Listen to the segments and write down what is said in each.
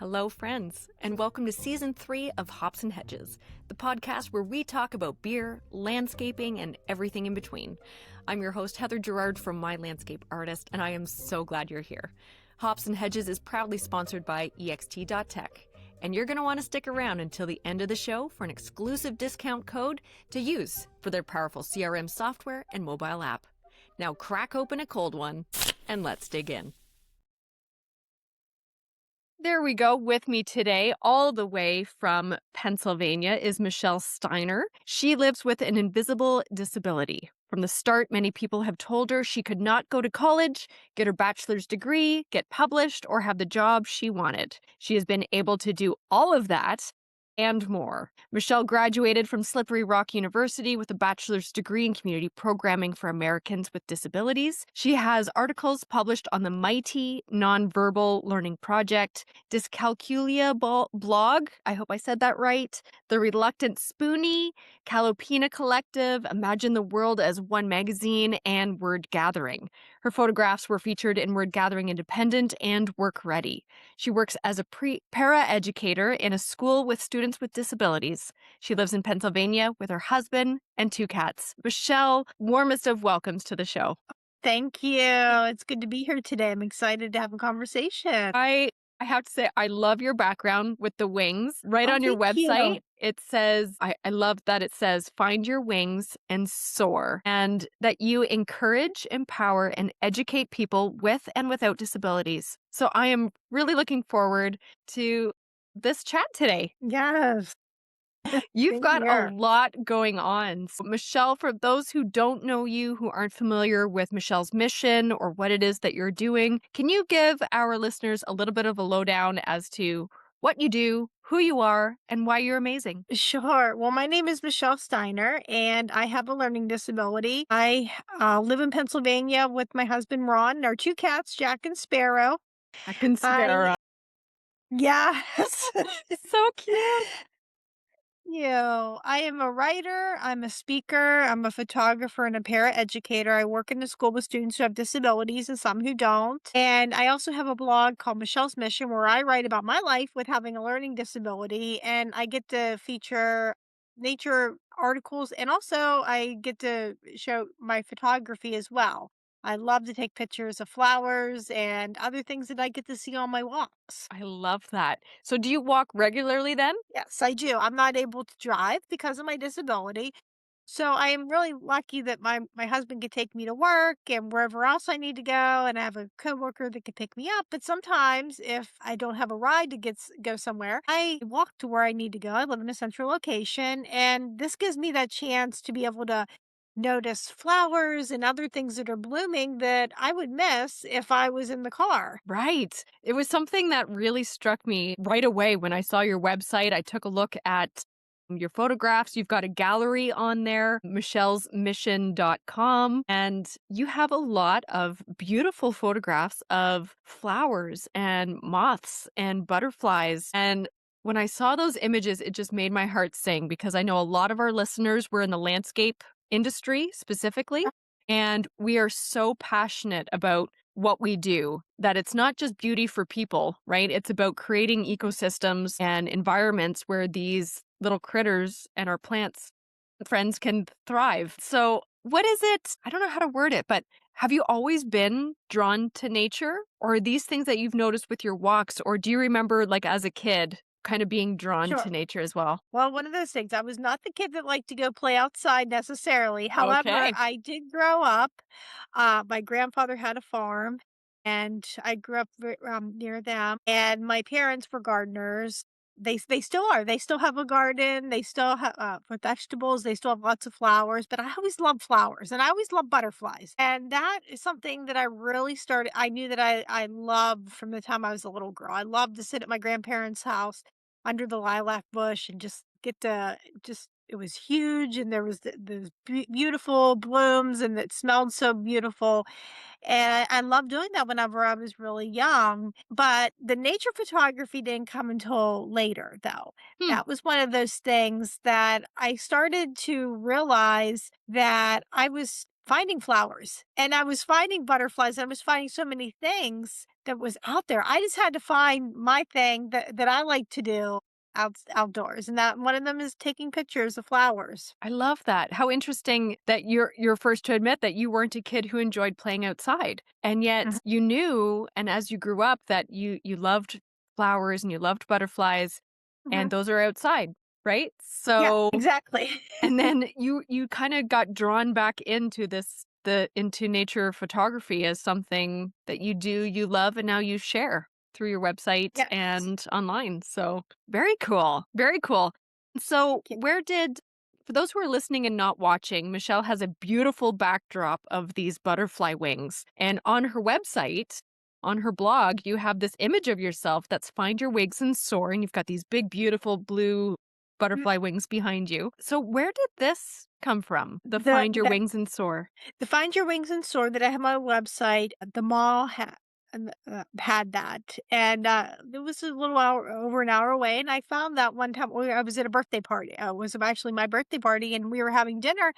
Hello, friends, and welcome to Season 3 of Hops and Hedges, the podcast where we talk about beer, landscaping, and everything in between. I'm your host, Heather Gerard from My Landscape Artist, and I am so glad you're here. Hops and Hedges is proudly sponsored by ext.tech, and you're going to want to stick around until the end of the show for an exclusive discount code to use for their powerful CRM software and mobile app. Now crack open a cold one, and let's dig in. There we go. With me today, all the way from Pennsylvania, is Michelle Steiner. She lives with an invisible disability. From the start, many people have told her she could not go to college, get her bachelor's degree, get published, or have the job she wanted. She has been able to do all of that and more. Michelle graduated from Slippery Rock University with a bachelor's degree in community programming for Americans with disabilities. She has articles published on the Mighty Nonverbal Learning Project, Dyscalculia blog, I hope I said that right, The Reluctant Spoonie, Calopina Collective, Imagine the World as One magazine, and Word Gathering. Her photographs were featured in Word Gathering Independent and Work Ready. She works as a para-educator in a school with students with disabilities. She lives in Pennsylvania with her husband and 2 cats. Michelle, warmest of welcomes to the show. Thank you. It's good to be here today. I'm excited to have a conversation. I have to say, I love your background with the wings. Right on your Thank you. website, it says, I love that it says, find your wings and soar, and that you encourage, empower, and educate people with and without disabilities. So I am really looking forward to this chat today. Yes. You've Same got here. a lot going on. So Michelle, for those who don't know you, who aren't familiar with Michelle's mission or what it is that you're doing, can you give our listeners a little bit of a lowdown as to what you do, who you are, and why you're amazing? Sure. Well, my name is Michelle Steiner, and I have a learning disability. I live in Pennsylvania with my husband, Ron, and our 2 cats, Jack and Sparrow. I can spare. Yes. So cute. I am a writer, I'm a speaker, I'm a photographer, and a para-educator. I work in a school with students who have disabilities and some who don't. And I also have a blog called Michelle's Mission where I write about my life with having a learning disability, and I get to feature nature articles, and also I get to show my photography as well. I love to take pictures of flowers and other things that I get to see on my walks. I love that. So do you walk regularly then? Yes, I do. I'm not able to drive because of my disability. So I am really lucky that my husband could take me to work and wherever else I need to go, and I have a coworker that can pick me up. But sometimes if I don't have a ride to go somewhere, I walk to where I need to go. I live in a central location, and this gives me that chance to be able to notice flowers and other things that are blooming that I would miss if I was in the car. Right. It was something that really struck me right away when I saw your website. I took a look at your photographs. You've got a gallery on there, michellesmission.com, and you have a lot of beautiful photographs of flowers and moths and butterflies. And when I saw those images, it just made my heart sing because I know a lot of our listeners were in the landscape industry specifically, and we are so passionate about what we do that it's not just beauty for people, right? It's about creating ecosystems and environments where these little critters and our plants friends can thrive. So, what is it? I don't know how to word it, but have you always been drawn to nature, or are these things that you've noticed with your walks, or do you remember like as a kid kind of being drawn to Sure. nature as well? Well, one of those things. I was not the kid that liked to go play outside necessarily. However, Okay. I did grow up. My grandfather had a farm, and I grew up near them. And my parents were gardeners. They still are. They still have a garden. They still have for vegetables. They still have lots of flowers. But I always loved flowers, and I always loved butterflies. And that is something that I really started. I knew that I loved from the time I was a little girl. I loved to sit at my grandparents' house under the lilac bush and just get to just it was huge, and there was the beautiful blooms, and it smelled so beautiful, and I loved doing that whenever I was really young. But the nature photography didn't come until later, though. Hmm. That was one of those things that I started to realize that I was finding flowers, and I was finding butterflies, I was finding so many things that was out there. I just had to find my thing that I like to do outdoors, and that one of them is taking pictures of flowers. I love that. How interesting that you're first to admit that you weren't a kid who enjoyed playing outside. And yet Mhm, you knew, and as you grew up, that you loved flowers and you loved butterflies, mhm. and those are outside, right? Yeah, So exactly. and then you kind of got drawn back into into nature photography as something that you love, and now you share through your website Yes. and online. So very cool. Very cool. So Thank you. for those who are listening and not watching, Michelle has a beautiful backdrop of these butterfly wings. And on her website, on her blog, you have this image of yourself that's find your wings and soar. And you've got these big, beautiful blue Mm, butterfly wings behind you. So where did this come from? The the find your the wings and soar. the Find Your Wings and Soar that I have on my website, the mall had that, and, it was a little hour over an hour away, and I found that one time where I was at a birthday party. It was actually my birthday party, and we were having dinner,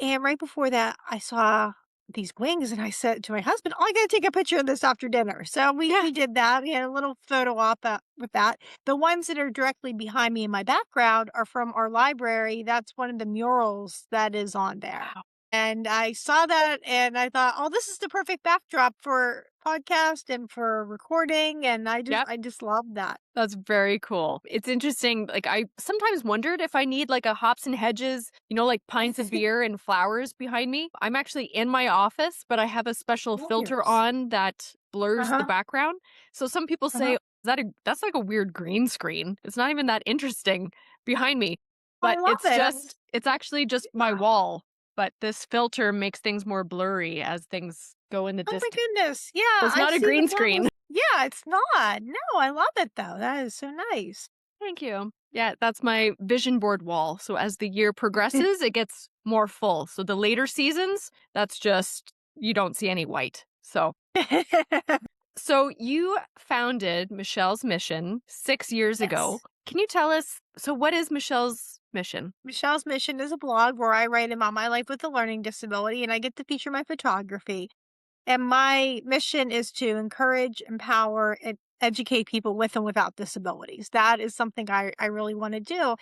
and right before that, I saw these wings, and I said to my husband, "Oh, I gotta take a picture of this after dinner." So Yeah. we did that. We had a little photo op with that. The ones that are directly behind me in my background are from our library. That's one of the murals that is on there. Wow. And I saw that and I thought, "Oh, this is the perfect backdrop for podcast and for recording." And Yep. I just love that. That's very cool. It's interesting. Like, I sometimes wondered if I need like a hops and hedges, like pints of beer and flowers behind me. I'm actually in my office, but I have a special filter Yours. on that blurs the Uh-huh. background. So some people say, Uh-huh. that's like a weird green screen. It's not even that interesting behind me. I But love it. it's actually just my Yeah. wall. But this filter makes things more blurry as things go in the Oh my distance. goodness. Yeah, So it's I not a see the green flowers. screen. Yeah, it's not. No, I love it though. That is so nice. Thank you. Yeah, that's my vision board wall. So as the year progresses, it gets more full. So the later seasons, that's just you don't see any white. So you founded Michelle's Mission 6 years ago. Yes. Can you tell us what is Michelle's mission? Michelle's Mission is a blog where I write about my life with a learning disability and I get to feature my photography. And my mission is to encourage, empower, and educate people with and without disabilities. That is something I really want to do.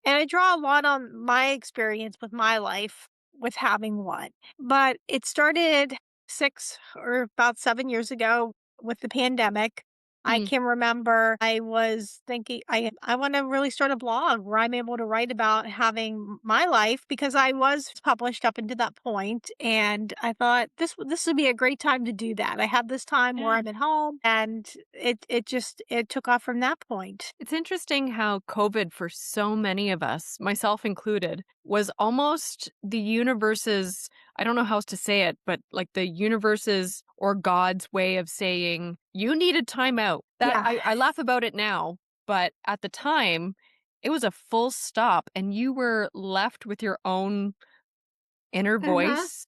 And I draw a lot on my experience with my life with having one. But it started 6 or about 7 years ago with the pandemic. I Mm. can remember I was thinking I wanna really start a blog where I'm able to write about having my life because I was published up until that point, and I thought this would be a great time to do that. I have this time where Yeah. I'm at home, and it took off from that point. It's interesting how COVID, for so many of us, myself included, was almost the universe's, I don't know how else to say it, but like the universe's or God's way of saying, you needed time out. That Yeah. I laugh about it now, but at the time, it was a full stop and you were left with your own inner Mhm. voice,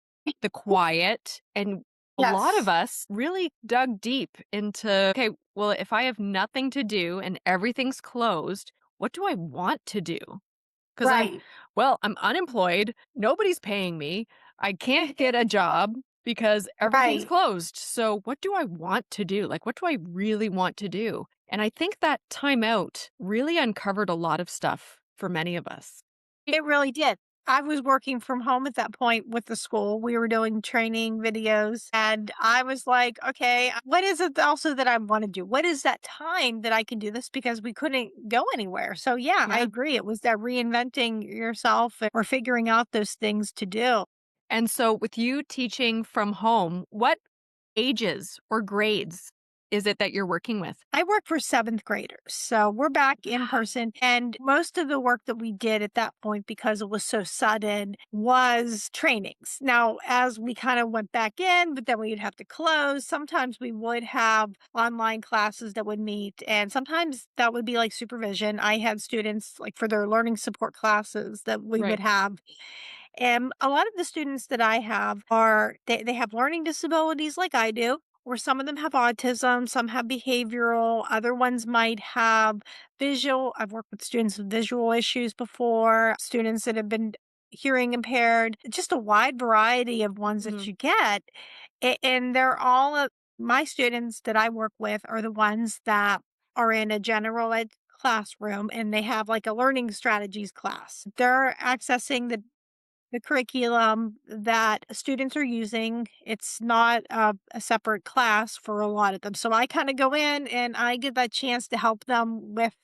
the quiet, and a lot of Yes. us really dug deep into, okay, well, if I have nothing to do and everything's closed, what do I want to do? Because Right. I'm unemployed, nobody's paying me, I can't get a job because everything's Right. closed. So, what do I want to do? Like, what do I really want to do? And I think that time out really uncovered a lot of stuff for many of us. It really did. I was working from home at that point with the school. We were doing training videos, and I was like, okay, what is it also that I want to do? What is that time that I can do this? Because we couldn't go anywhere. So, yeah, I Yeah. agree. It was that reinventing yourself or figuring out those things to do. And so, with you teaching from home, what ages or grades is it that you're working with? I work for seventh graders. So we're back in person. And most of the work that we did at that point, because it was so sudden, was trainings. Now, as we kind of went back in, but then we'd have to close, sometimes we would have online classes that would meet. And sometimes that would be like supervision. I had students like for their learning support classes that we would Right. have. And a lot of the students that I have they have learning disabilities like I do, or some of them have autism, some have behavioral, other ones might have visual. I've worked with students with visual issues before, students that have been hearing impaired, just a wide variety of ones that Mhm. you get. And they're all my students that I work with are the ones that are in a general ed classroom and they have like a learning strategies class. They're accessing the curriculum that students are using. It's not a separate class for a lot of them. So I kind of go in and I get that chance to help them with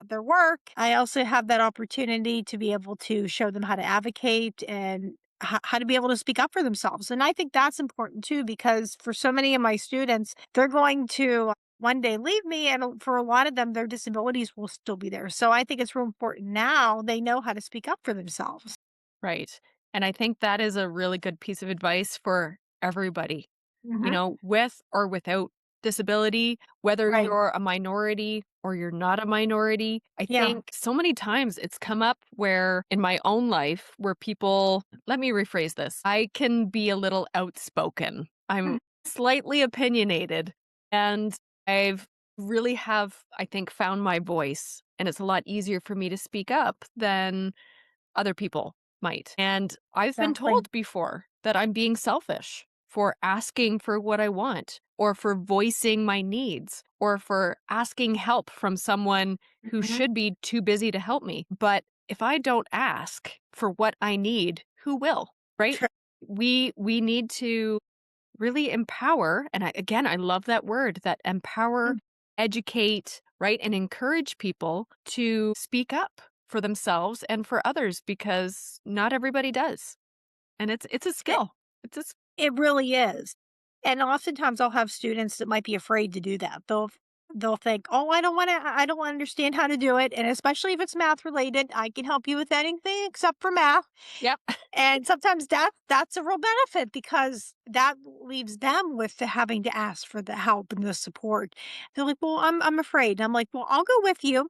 their work. I also have that opportunity to be able to show them how to advocate and how to be able to speak up for themselves. And I think that's important too, because for so many of my students, they're going to one day leave me. And for a lot of them, their disabilities will still be there. So I think it's real important now they know how to speak up for themselves. Right. And I think that is a really good piece of advice for everybody, Hmm. with or without disability, whether Right. you're a minority or you're not a minority. I Yeah. think so many times it's come up where in my own life where people, let me rephrase this. I can be a little outspoken. I'm slightly opinionated and I've really have, I think, found my voice. And it's a lot easier for me to speak up than other people might. And I've been Exactly. told before that I'm being selfish for asking for what I want or for voicing my needs or for asking help from someone who Mhm. should be too busy to help me. But if I don't ask for what I need, who will? Right? True. We need to really empower, and I love that word, that empower, Mm. educate, right, and encourage people to speak up for themselves and for others because not everybody does. And it's a It skill. It's a s it really is. And oftentimes I'll have students that might be afraid to do that. They'll think, "Oh, I don't understand how to do it." And especially if it's math related, I can help you with anything except for math. Yep. And sometimes that's a real benefit because that leaves them with the having to ask for the help and the support. They're like, "Well, I'm afraid." And I'm like, "Well, I'll go with you."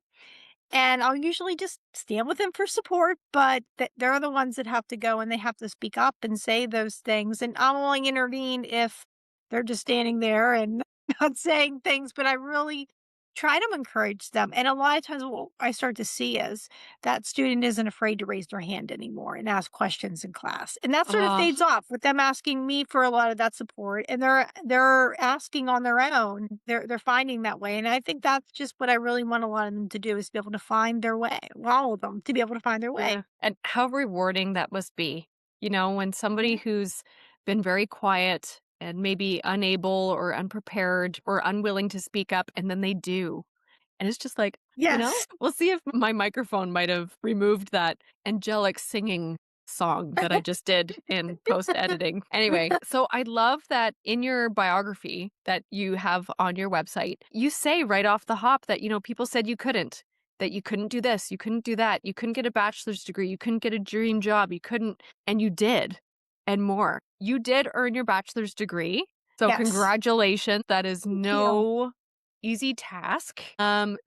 And I'll usually just stand with them for support, but they're the ones that have to go and they have to speak up and say those things. And I'll only intervene if they're just standing there and not saying things, but I really try to encourage them. And a lot of times, what I start to see is that student isn't afraid to raise their hand anymore and ask questions in class. And that sort of Oh, fades off with them asking me for a lot of that support. And they're asking on their own. They're finding that way. And I think that's just what I really want a lot of them to do is be able to find their way. Well, all of them to be able to find their way. yeah. And how rewarding that must be. When somebody Mhm. who's been very quiet and maybe unable or unprepared or unwilling to speak up, and then they do. And it's just like, Yes. we'll see if my microphone might have removed that angelic singing song that I just did in post editing. Anyway, so I love that in your biography that you have on your website, you say right off the hop that, people said that you couldn't do this, you couldn't do that, you couldn't get a bachelor's degree, you couldn't get a dream job, you couldn't, and you did, and more. You did earn your bachelor's degree. So Yes. congratulations. That is Thank you. no easy task.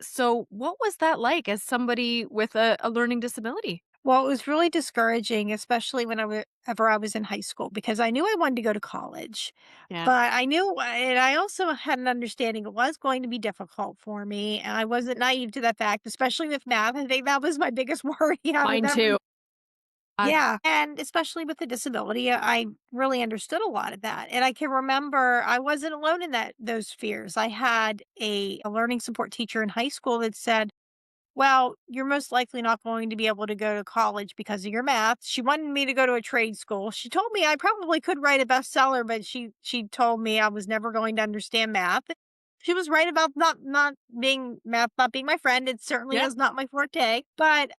So what was that like as somebody with a learning disability? Well, it was really discouraging, especially when ever I was in high school, because I knew I wanted to go to college. Yeah. But I knew, and I also had an understanding it was going to be difficult for me. And I wasn't naive to that fact, especially with math. I think that was my biggest worry out of Mine too. yeah, and especially with the disability, I really understood a lot of that. And I can remember I wasn't alone in those fears. I had a learning support teacher in high school that said, well, you're most likely not going to be able to go to college because of your math. She wanted me to go to a trade school. She told me I probably could write a bestseller, but she told me I was never going to understand math. She was right about not being math not being my friend. It certainly Yeah. is not my forte. But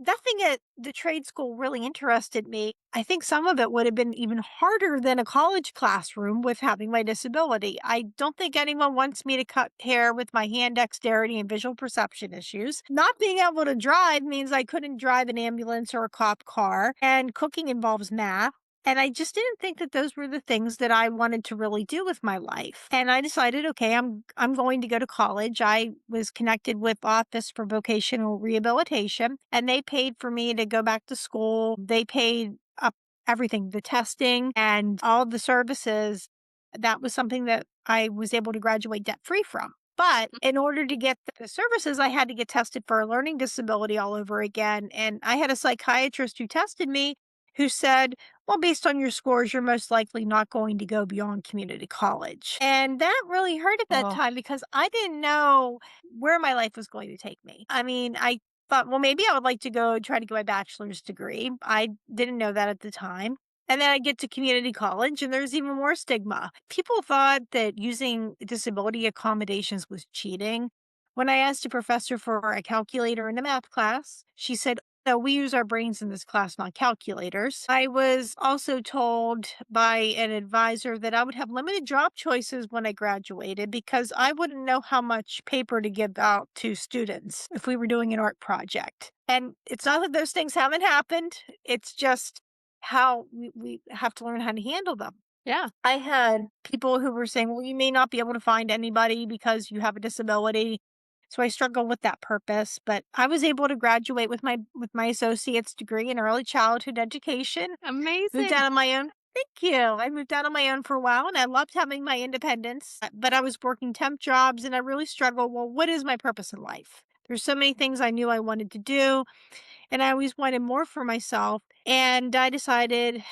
nothing at the trade school really interested me. I think some of it would have been even harder than a college classroom with having my disability. I don't think anyone wants me to cut hair with my hand dexterity and visual perception issues. Not being able to drive means I couldn't drive an ambulance or a cop car, and cooking involves math. And I just didn't think that those were the things that I wanted to really do with my life. And I decided, okay, I'm going to go to college. I was connected with Office for Vocational Rehabilitation, and they paid for me to go back to school. They paid up everything, the testing and all the services. That was something that I was able to graduate debt free from. But in order to get the services, I had to get tested for a learning disability all over again. And I had a psychiatrist who tested me who said, well, based on your scores, you're most likely not going to go beyond community college. And that really hurt at that Oh, time because I didn't know where my life was going to take me. I mean, I thought, well, maybe I would like to go try to get my bachelor's degree. I didn't know that at the time. And then I get to community college, and there's even more stigma. People thought that using disability accommodations was cheating. When I asked a professor for a calculator in a math class, she said, no, we use our brains in this class, not calculators. I was also told by an advisor that I would have limited job choices when I graduated because I wouldn't know how much paper to give out to students if we were doing an art project. And it's not that those things haven't happened, it's just how we have to learn how to handle them. yeah. I had people who were saying, well, you may not be able to find anybody because you have a disability. So I struggled with that purpose, but I was able to graduate with my associate's degree in early childhood education. Moved Amazing. out on my own. Thank you. I moved out on my own for a while and I loved having my independence, but I was working temp jobs and I really struggled. Well, what is my purpose in life? There's so many things I knew I wanted to do, and I always wanted more for myself. And I decided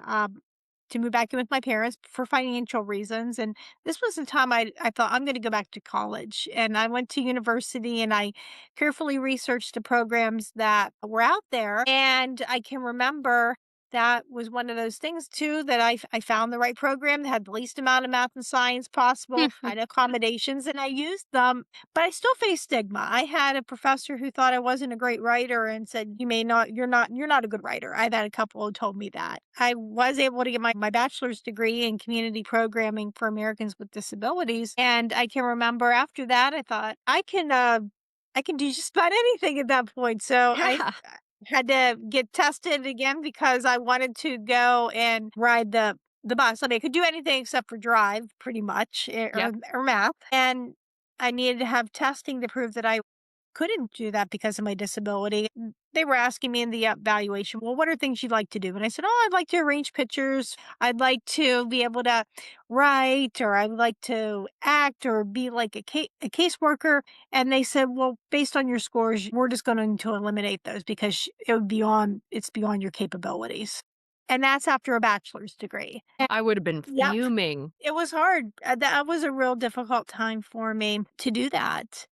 um, to move back in with my parents for financial reasons. And this was the time I thought I'm going to go back to college. And I went to university and I carefully researched the programs that were out there. And I can remember that was one of those things too that I found the right program that had the least amount of math and science possible, had accommodations, and I used them, but I still face stigma. I had a professor who thought I wasn't a great writer and said, "You may not you're not a good writer." I've had a couple who told me that. I was able to get my bachelor's degree in community programming for Americans with disabilities, and I can remember after that, I thought, I can do just about anything at that point." So I Yeah. had to get tested again because I wanted to go and ride the bus. I mean, I could do anything except for drive pretty much, Yep. or math, and I needed to have testing to prove that I couldn't do that because of my disability. They were asking me in the evaluation, well, what are things you'd like to do? And I said, oh, I'd like to arrange pictures. I'd like to be able to write, or I'd like to act, or be like a caseworker. And they said, well, based on your scores, we're just going to eliminate those because it's beyond your capabilities. And that's after a bachelor's degree. And I would have been yep, fuming. it was hard. That was a real difficult time for me to do that.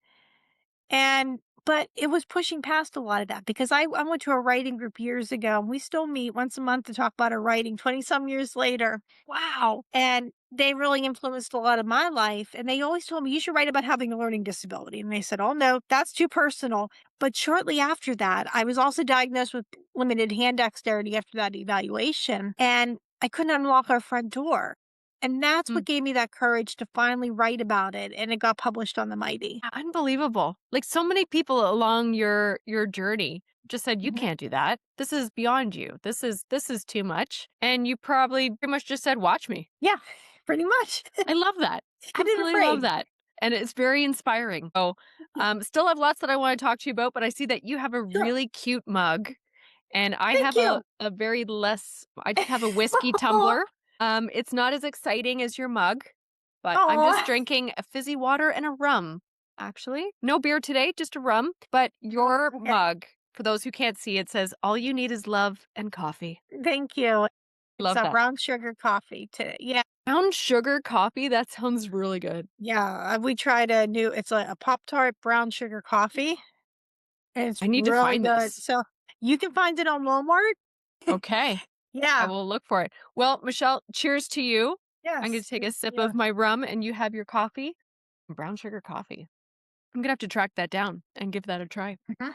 But it was pushing past a lot of that because I went to a writing group years ago, and we still meet once a month to talk about our writing 20 some years later. Wow. And they really influenced a lot of my life. And they always told me, you should write about having a learning disability. And they said, oh, no, that's too personal. But shortly after that, I was also diagnosed with limited hand dexterity after that evaluation. And I couldn't unlock our front door. And that's what Mm, gave me that courage to finally write about it. And it got published on the Mighty. unbelievable. Like so many people along your journey just said you Mhm. can't do that. This is beyond you. This is too much. And you probably pretty much just said watch me. Yeah, pretty much. I love that. I didn't Absolutely love afraid. that. And it's very inspiring. So, Yeah, still have lots that I want to talk to you about, but I see that you have a sure. really cute mug and I Thank have you. a very less I just have a whiskey tumbler. It's not as exciting as your mug, but I'm just Aw. drinking a fizzy water and a rum, actually. No beer today, just a rum. But your Okay, mug, for those who can't see, it says, all you need is love and coffee. thank you. It's Love a that. brown sugar coffee today. Yeah, Brown sugar coffee? That sounds really good. yeah, we tried it's a Pop-Tart brown sugar coffee, and it's I need to really find good. this. So, you can find it on Walmart. Okay. I Yeah, will look for it. Well, Michelle, cheers to you. I'm going to yes, take a thank sip you. of my rum and you have your coffee. Brown sugar coffee. I'm gonna have to track that down and give that a try. Mhm.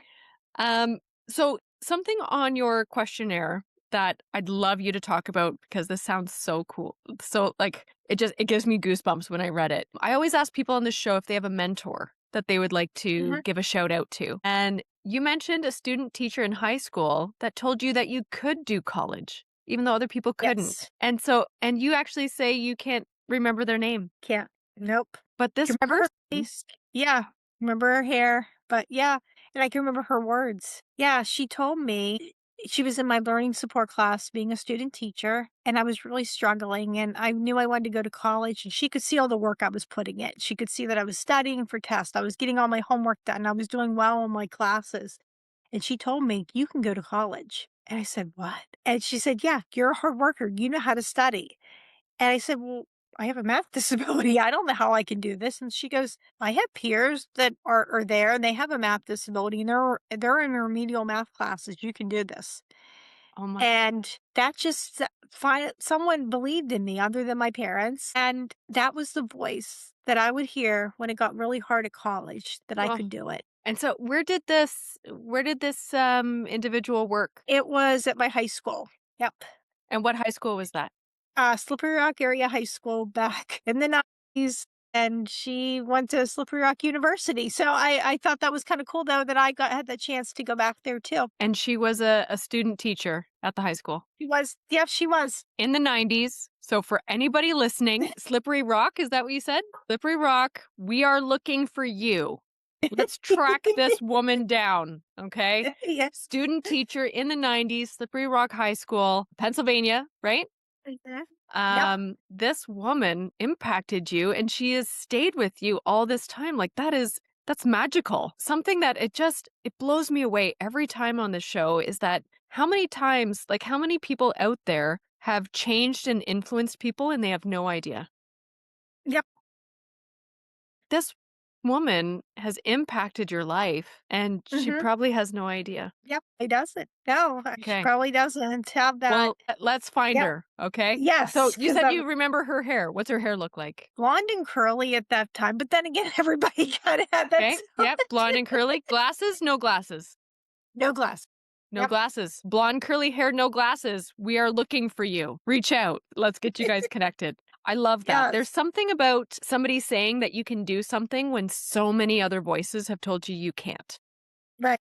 Um, so something on your questionnaire that I'd love you to talk about because this sounds so cool. So like it gives me goosebumps when I read it. I always ask people on this show if they have a mentor that they would like to Mhm. give a shout out to. And you mentioned a student teacher in high school that told you that you could do college, even though other people couldn't. Yes. And you actually say you can't remember their name. Can't. Nope. But this Can remember her person, face. Yeah, remember her hair, but yeah, and I can remember her words. Yeah, she told me she was in my learning support class being a student teacher, and I was really struggling, and I knew I wanted to go to college, and she could see all the work I was putting in. She could see that I was studying for tests, I was getting all my homework done, I was doing well in my classes, and she told me, "You can go to college." And I said, "What?" And she said, "Yeah, you're a hard worker. You know how to study." And I said, "Well, I have a math disability. I don't know how I can do this." And she goes, "I have peers that are there and they have a math disability and they're in remedial math classes. You can do this." Oh my And that just someone believed in me other than my parents. And that was the voice that I would hear when it got really hard at college that I well, could do it. and so where did this individual work? It was at my high school. Yep. And what high school was that? Slippery Rock Area High School back in the 90s, and she went to Slippery Rock University. So I thought that was kinda cool, though, that I got had the chance to go back there too. And she was a student teacher at the high school She was yeah, she was. in the 90s. So for anybody listening, Slippery Rock, is that what you said? Slippery Rock, we are looking for you. Let's track this woman down, okay? Yeah. Student teacher in the 90s, Slippery Rock High School, Pennsylvania, right? Mhm. Yep, This woman impacted you and she has stayed with you all this time. Like that's magical. Something that it blows me away every time on the show is that how many times, like how many people out there have changed and influenced people and they have no idea. yep, This woman has impacted your life and she mhm, probably has no idea. yep, he doesn't. No, she Okay. probably doesn't have that. Well, let's find Yep, her, okay? So yes, you 'cause said I'm you remember her hair. What's her hair look like? blonde and curly at that time, but then again, everybody kinda had that Okay. Yep. Blonde and curly. Glasses? No glasses. no glass. No Yep. glasses. Blonde, curly hair, no glasses. We are looking for you. Reach out. Let's get you guys connected. I love that. There's Yes, something about somebody saying that you can do something when so many other voices have told you you can't, right.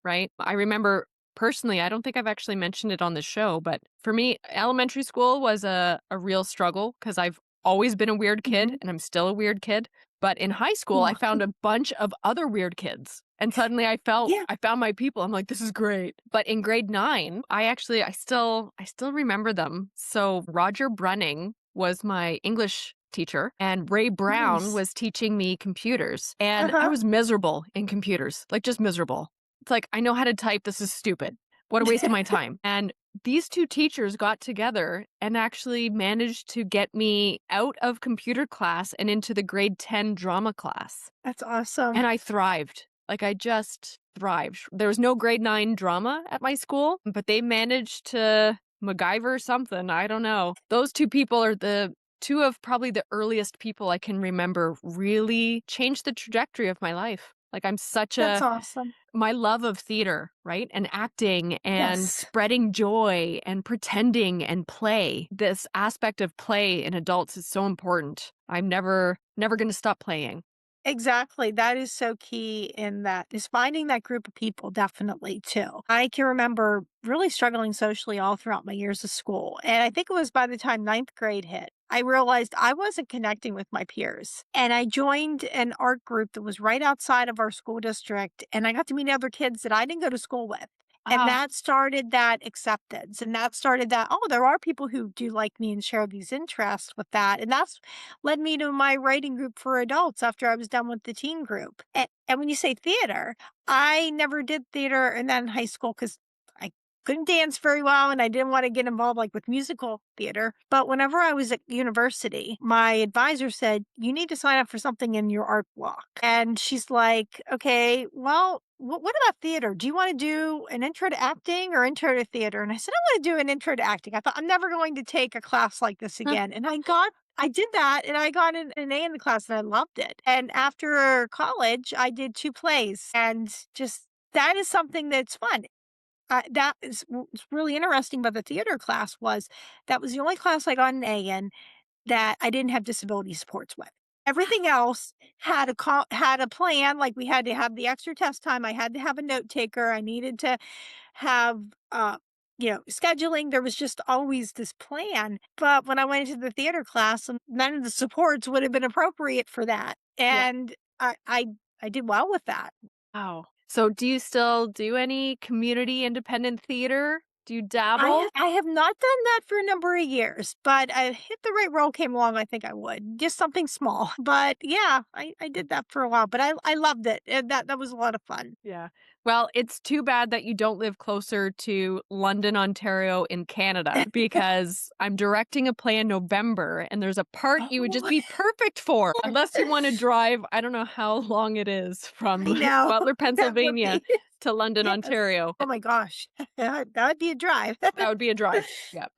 right? I remember personally, I don't think I've actually mentioned it on the show, but for me, elementary school was a real struggle because I've always been a weird kid Mhm. and I'm still a weird kid. But in high school, I Cool. found a bunch of other weird kids. And suddenly Yeah. I found my people. I'm like, this is great. But in grade 9, I still remember them. So Roger Brunning was my English teacher and Ray Brown Nice. was teaching me computers. And I Uh-huh. was miserable in computers, like just miserable. It's like, I know how to type. This is stupid. What a waste of my time. And these two teachers got together and actually managed to get me out of computer class and into the grade 10 drama class. That's awesome. And I thrived. Like I just thrived. There was no grade 9 drama at my school, but they managed to MacGyver something. I don't know. Those two people are the two of probably the earliest people I can remember really changed the trajectory of my life. Like I'm such That's a awesome. my love of theater, right? And acting and Yes. spreading joy and pretending and play. This aspect of play in adults is so important. I'm never going to stop playing. Exactly. That is so key in that is finding that group of people definitely too. I can remember really struggling socially all throughout my years of school. And I think it was by the time ninth grade hit, I realized I wasn't connecting with my peers. And I joined an art group that was right outside of our school district. And I got to meet other kids that I didn't go to school with. And Ah, that started that acceptance. And that started that, oh, there are people who do like me and share these interests with that. And that's led me to my writing group for adults after I was done with the teen group. And when you say theater, I never did theater and then in high school because I couldn't dance very well and I didn't want to get involved like with musical theater. But whenever I was at university, my advisor said, you need to sign up for something in your art block. And she's like, okay, well, what about theater? Do you want to do an intro to acting or intro to theater? And I said, I want to do an intro to acting. I thought, I'm never going to take a class like this huh, again. And I did that and I got an A in the class and I loved it. And after college, I did 2 plays and just that is something that's fun. That is what's really interesting about the theater class was that was the only class I got an A in that I didn't have disability supports with. Everything else had a plan, like we had to have the extra test time, I had to have a note taker, I needed to have, scheduling, there was just always this plan, but when I went into the theater class, none of the supports would have been appropriate for that, yeah. and I did well with that. Wow. So do you still do any community independent theater? Do you dabble? I have not done that for a number of years, but if the right role came along, I think I would. Just something small. But yeah, I did that for a while, but I loved it. And that was a lot of fun. Yeah. Well, it's too bad that you don't live closer to London, Ontario in Canada because I'm directing a play in November and there's a part you would just Oh, be perfect for, unless you want to drive, I don't know how long it is I from know. Butler, That would Pennsylvania be to London, yes. Ontario. Oh my gosh. That would be a drive. That would be a drive. Yep.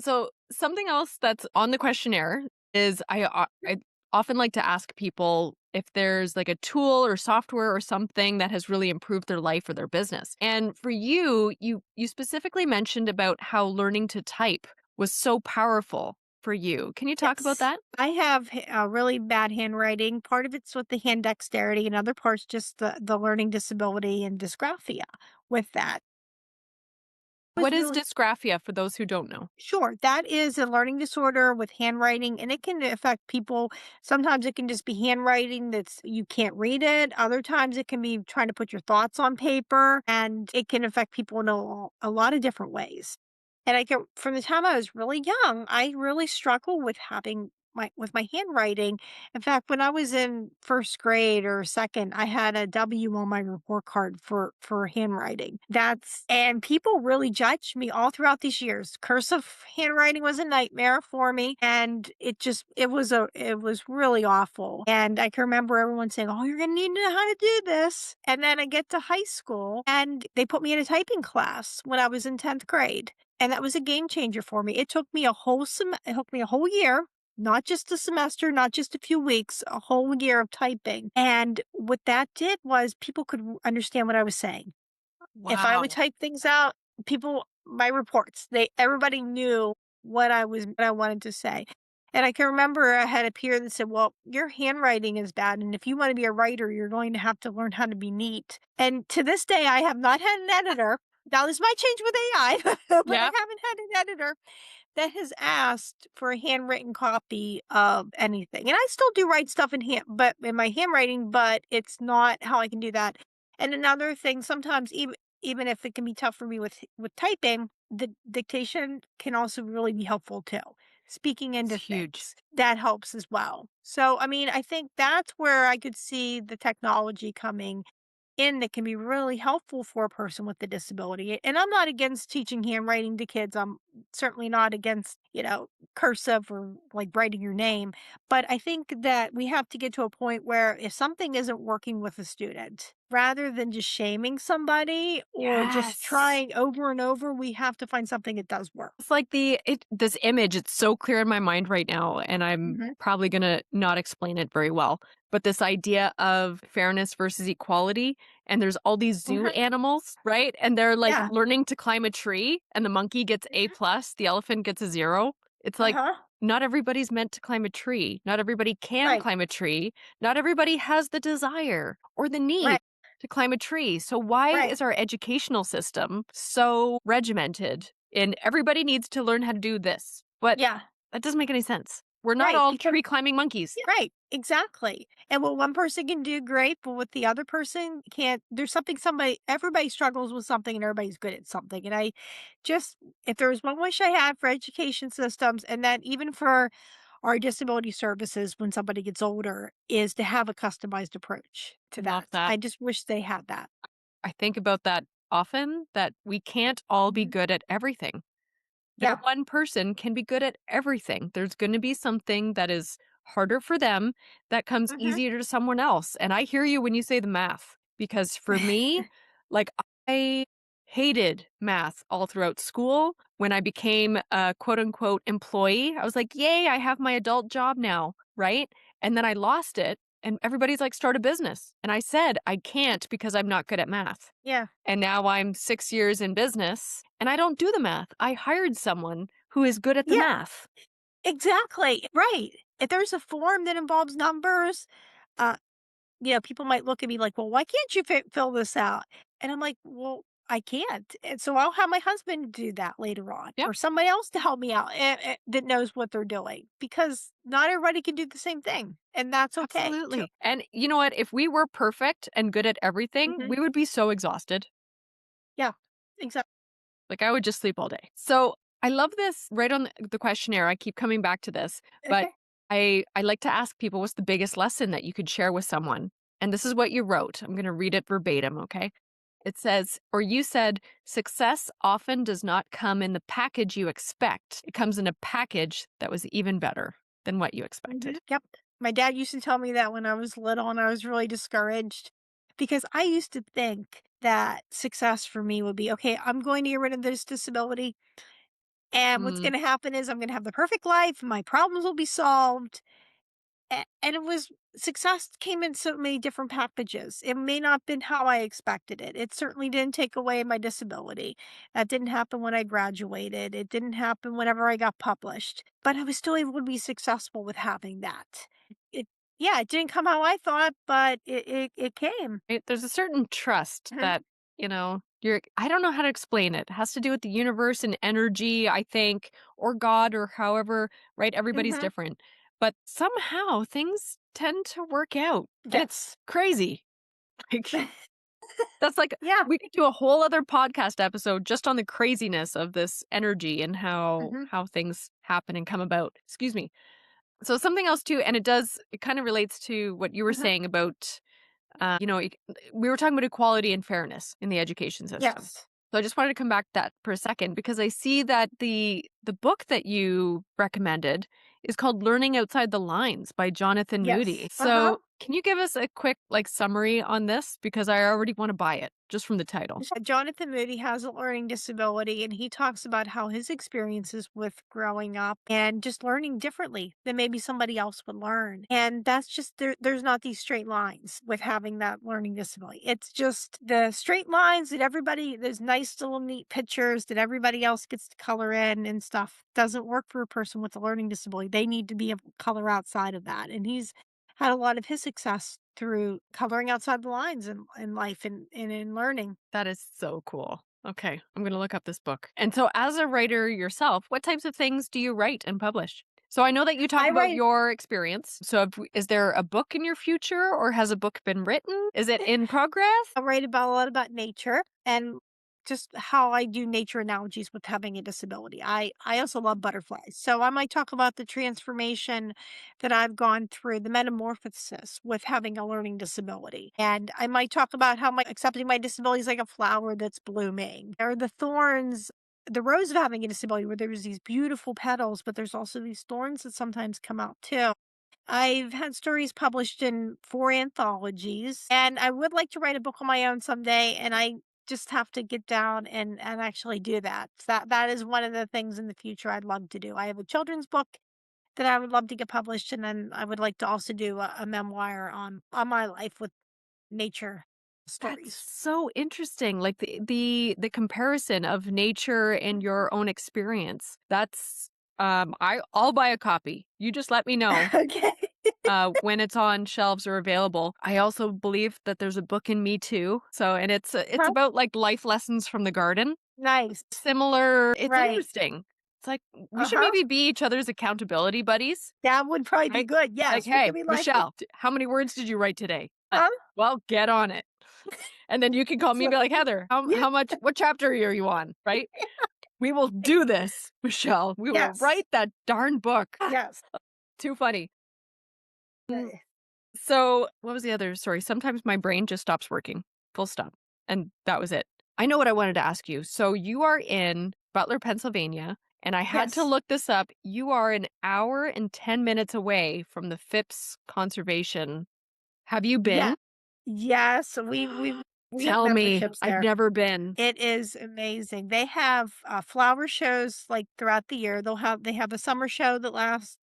So something else that's on the questionnaire is I often like to ask people if there's like a tool or software or something that has really improved their life or their business. And for you, you specifically mentioned about how learning to type was so powerful for you. Can you talk about Yes. that? I have really bad handwriting. Part of it's with the hand dexterity, and other parts just the learning disability and dysgraphia with that. Was What is really dysgraphia for those who don't know? sure. That is a learning disorder with handwriting, and it can affect people. Sometimes it can just be handwriting that's you can't read it. Other times it can be trying to put your thoughts on paper, and it can affect people in a lot of different ways. And I can, from the time I was really young, I really struggled with having my handwriting. In fact, when I was in first grade or second, I had a W on my report card for handwriting. That's and people really judged me all throughout these years. Cursive handwriting was a nightmare for me, and it was really awful. And I can remember everyone saying, "Oh, you're gonna need to know how to do this." And then I get to high school, and they put me in a typing class when I was in 10th grade. And that was a game changer for me. It took me a whole year, not just a semester, not just a few weeks, a whole year of typing. And what that did was people could understand what I was saying. If I would Wow. type things out, people my reports, everybody knew what I wanted to say. And I can remember I had a peer that said, "Well, your handwriting is bad, and if you want to be a writer, you're going to have to learn how to be neat." And to this day, I have not had an editor. Now this might change with AI, but I Yep. haven't had an editor that has asked for a handwritten copy of anything. And I still do write stuff in my handwriting, but it's not how I can do that. And another thing, sometimes even if it can be tough for me with typing, the dictation can also really be helpful too. Speaking It's into huge. things, that helps as well. So, I mean, I think that's where I could see the technology coming in that can be really helpful for a person with a disability. And I'm not against teaching handwriting to kids. I'm certainly not against, cursive or like writing your name. But I think that we have to get to a point where if something isn't working with a student, rather than just shaming somebody or just Yes. trying over and over, we have to find something that does work. It's like this image, it's so clear in my mind right now, and I'm Hmm. probably gonna not explain it very well. But this idea of fairness versus equality, and there's all these zoo Hmm. animals, right? And they're like Yeah. learning to climb a tree, and the monkey gets A Hmm. plus, the elephant gets a zero. It's Uh like huh. not everybody's meant to climb a tree. Not everybody can Right. climb a tree. Not everybody has the desire or the need Right. to climb a tree. So why Right. is our educational system so regimented and everybody needs to learn how to do this? But Yeah. that doesn't make any sense. We're not Right. all Because tree climbing monkeys. yeah, right, exactly. And what one person can do, great, but what the other person can't there's something somebody everybody struggles with something and everybody's good at something. And I just if there was one wish I had for education systems and then even for our disability services when somebody gets older is to have a customized approach to Love that. that. I just wish they had that. I think about that often that we can't all be Mhm. good at everything. No Yeah. one person can be good at everything. There's going to be something that is harder for them that comes Mhm. easier to someone else. And I hear you when you say the math, because for me, like I hated math all throughout school. When I became a quote unquote employee, I was like, yay, I have my adult job now. Right. And then I lost it. And everybody's like, start a business. And I said, I can't because I'm not good at math. Yeah. And now I'm 6 years in business and I don't do the math. I hired someone who is good at the Yeah, math. exactly. Right. If there's a form that involves numbers, uh people might look at me like, "Well, why can't you fill this out?" And I'm like, "Well, I can't." And so I'll have my husband do that later on Yep, or somebody else to help me out that knows what they're doing because not everybody can do the same thing. And that's okay too. absolutely. And you know what? If we were perfect and good at everything, Hmm. we would be so exhausted. Yeah. Exactly. Like, I would just sleep all day. So, I love this right on the questionnaire, I keep coming back to this, but Okay. I like to ask people, "What's the biggest lesson that you could share with someone?" And this is what you wrote. I'm gonna read it verbatim, okay? It says, or you said, "Success often does not come in the package you expect. It comes in a package that was even better than what you expected." Yep. My dad used to tell me that when I was little and I was really discouraged because I used to think that success for me would be, okay, I'm going to get rid of this disability. And what's Mm, going to happen is I'm going to have the perfect life. My problems will be solved. And it was success came in so many different packages. It may not have been how I expected it. It certainly didn't take away my disability. That didn't happen when I graduated. It didn't happen whenever I got published. But I was still able to be successful with having that. It yeah, it didn't come how I thought, but it came. there's a certain trust Mhm, that, you're I don't know how to explain it. It has to do with the universe and energy, I think, or God or however, right? Everybody's mhm. different. But somehow things tend to work out, and it's Yes. crazy. Like, that's like Yeah. we could do a whole other podcast episode just on the craziness of this energy and how Mhm, how things happen and come about. Excuse me. So something else too, and it kind of relates to what you were mhm. saying about we were talking about equality and fairness in the education system. Yes. So I just wanted to come back to that for a second because I see that the book that you recommended is called Learning Outside the Lines by Jonathan Moody. Yes. Uh-huh. So can you give us a quick summary on this? Because I already want to buy it just from the title. Jonathan Moody has a learning disability, and he talks about how his experiences with growing up and just learning differently than maybe somebody else would learn. And that's just there's not these straight lines with having that learning disability. It's just the straight lines that everybody, there's nice little neat pictures that everybody else gets to color in and stuff doesn't work for a person with a learning disability. They need to be able to color outside of that. And he's had a lot of his success through coloring outside the lines in life and in learning. That is so cool. Okay, I'm going to look up this book. And so, as a writer yourself, what types of things do you write and publish? So, I know that you talk I about write your experience. So, is there a book in your future or has a book been written? Is it in progress? I write about a lot about nature and just how I do nature analogies with having a disability. I also love butterflies. So I might talk about the transformation that I've gone through, the metamorphosis with having a learning disability. And I might talk about how my accepting my disability is like a flower that's blooming. Or the thorns, the rose of having a disability where there's these beautiful petals, but there's also these thorns that sometimes come out too. I've had stories published in 4 anthologies, and I would like to write a book on my own someday, and I just have to get down and actually do that. That is one of the things in the future I'd love to do. I have a children's book that I would love to get published, and then I would like to also do a memoir on my life with nature That's stories. so interesting. Like the comparison of nature and Mhm. your own experience. That's I'll buy a copy. You just let me know Okay. when it's on shelves or available. I also believe that there's a book in Me Too. So, and it's Huh? about like life lessons from the garden. Nice. Similar. It's Right. interesting. It's like we should Uh-huh. maybe be each other's accountability buddies, That would probably be right? good. Like, Yes, we could hey, be like, Michelle, how many words did you write today? huh? Well, get on it. And then you can call me and So, be like, Heather, yeah. how much, what chapter are you on? Right? We will do this, Michelle. We will Yes. write that darn book. Yes. Too funny. Mm, Eh, So, what was the other? Sorry, sometimes my brain just stops working, full stop. And that was it. I know what I wanted to ask you. So, you are in Butler, Pennsylvania, and I had to yes. look this up. You are an hour and 10 minutes away from the Phipps Conservation. Have you Yeah. been? Yes, we have Tell me. memberships I've there. never been. It is amazing. They have, flower shows, like, throughout the year. They have a summer show that lasts,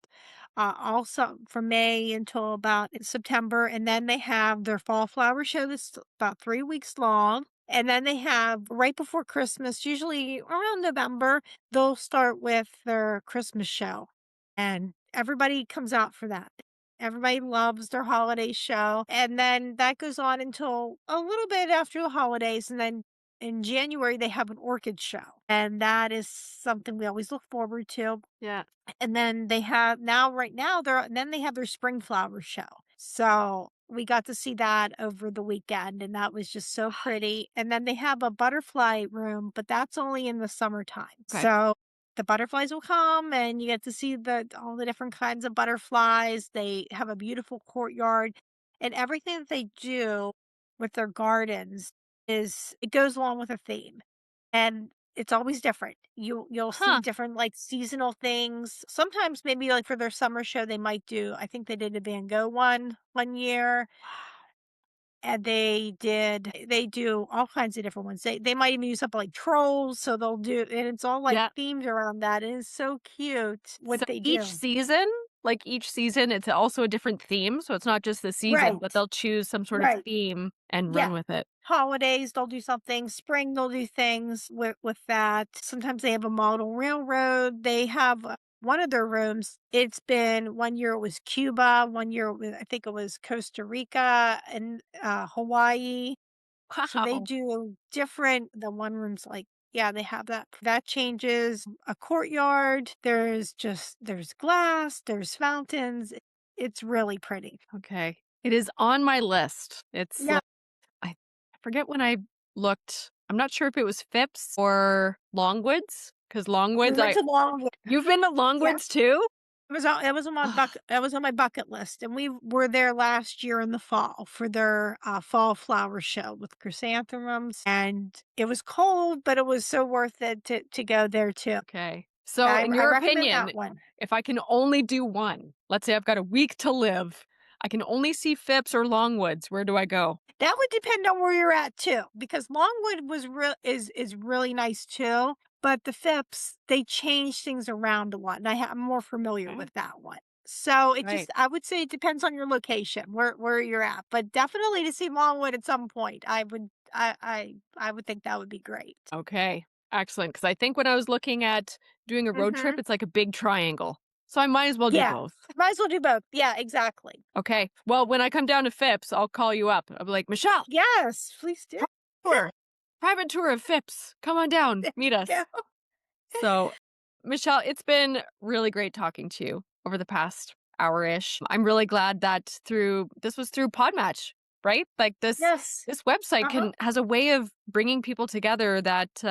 also from May until about September, and then they have their fall flower show that's about 3 weeks long, and then they have right before Christmas, usually around November, they'll start with their Christmas show, and everybody comes out for that. Everybody loves their holiday show, and then that goes on until a little bit after the holidays, and then in January, they have an orchid show, and that is something we always look forward to. And then they have now right now, they have their spring flower show. So, we got to see that over the weekend, and that was just so pretty, and then they have a butterfly room, but that's only in the summertime. Okay. So, the butterflies will come, and you get to see the all the different kinds of butterflies. They have a beautiful courtyard, and everything that they do with their gardens is it goes along with a theme, and it's always different. You'll see Huh. different, like, seasonal things. Sometimes maybe, like, for their summer show, they might do I think they did a Van Gogh one year, and they do all kinds of different ones. They might even use up, like, trolls, so they'll do and it's all, like, Yeah. themed around that. It is so cute what So they do. each season, it's also a different theme. So it's not just the season, but Right, they'll choose some sort of right. theme and run Yeah. with it. Holidays, they'll do something. Spring, they'll do things with that. Sometimes they have a model railroad. They have one of their rooms. It's been one year it was Cuba, one year I think it was Costa Rica and Hawaii. So they Wow. do different. The one room's like yeah, they have that changes a courtyard. There's glass, there's fountains. It's really pretty. Okay. It is on my list. It's, Yeah, I forget when I looked. I'm not sure if it was Phipps or Longwoods, because we Longwoods, went to Longwood. you've been to Yeah. Longwoods too? It was on my bucket list, and we were there last year in the fall for their, fall flower show with chrysanthemums, and it was cold, but it was so worth it to go there too. Okay. So, in I your recommend opinion, that one. if I can only do one, let's say I've got a week to live, I can only see Phipps or Longwoods, where do I go? That would depend on where you're at too, because Longwood was real is really nice too, but the Phipps, they change things around a lot, and I'm more familiar Okay. with that one. So it Right. just I would say it depends on your location, where you're at, but definitely to see Longwood at some point, I would think that would be great. Okay. Excellent. Because I think when I was looking at doing a road trip, Mhm. it's like a big triangle. So I might as well do Yeah. both. Might as well do both. Yeah, exactly. Okay. Well, when I come down to Phipps, I'll call you up. I'll be like, Michelle, Yes, please do. private tour, private tour of Phipps. Come on down, There meet you us. go. So, Michelle, it's been really great talking to you over the past hour-ish. I'm really glad that this was through Podmatch, right? Like Yes. this website Uh-huh. has a way of bringing people together that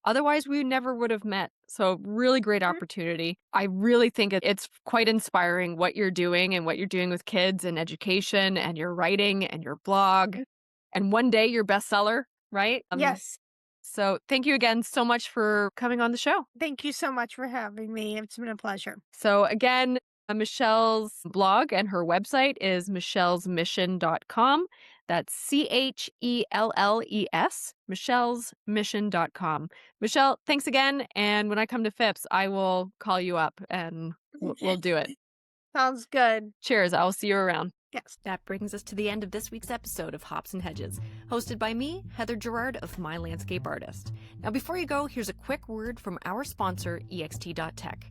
otherwise we never would have met. So, really great Mhm. opportunity. I really think it's quite inspiring what you're doing and what you're doing with kids and education and your writing and your blog. Mm. And one day your bestseller, right? Yes. So thank you again so much for coming on the show. Thank you so much for having me. It's been a pleasure. So again, Michelle's blog and her website is michellesmission.com. That's CHELLES, michellesmission.com. Michelle, thanks again. And when I come to Phipps, I will call you up and we'll do it. Sounds good. Cheers. I'll see you around. Yes. That brings us to the end of this week's episode of Hops and Hedges, hosted by me, Heather Gerard of My Landscape Artist. Now, before you go, here's a quick word from our sponsor, ext.tech.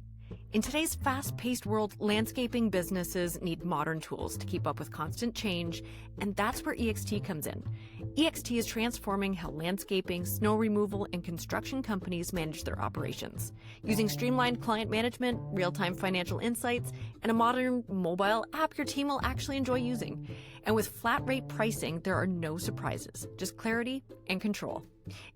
In today's fast-paced world, landscaping businesses need modern tools to keep up with constant change, and that's where EXT comes in. EXT is transforming how landscaping, snow removal, and construction companies manage their operations. Using streamlined client management, real-time financial insights, and a modern mobile app your team will actually enjoy using. And with flat-rate pricing, there are no surprises, just clarity and control.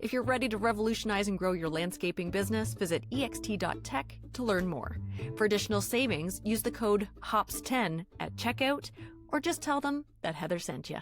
If you're ready to revolutionize and grow your landscaping business, visit ext.tech to learn more. For additional savings, use the code HOPS10 at checkout, or just tell them that Heather sent you.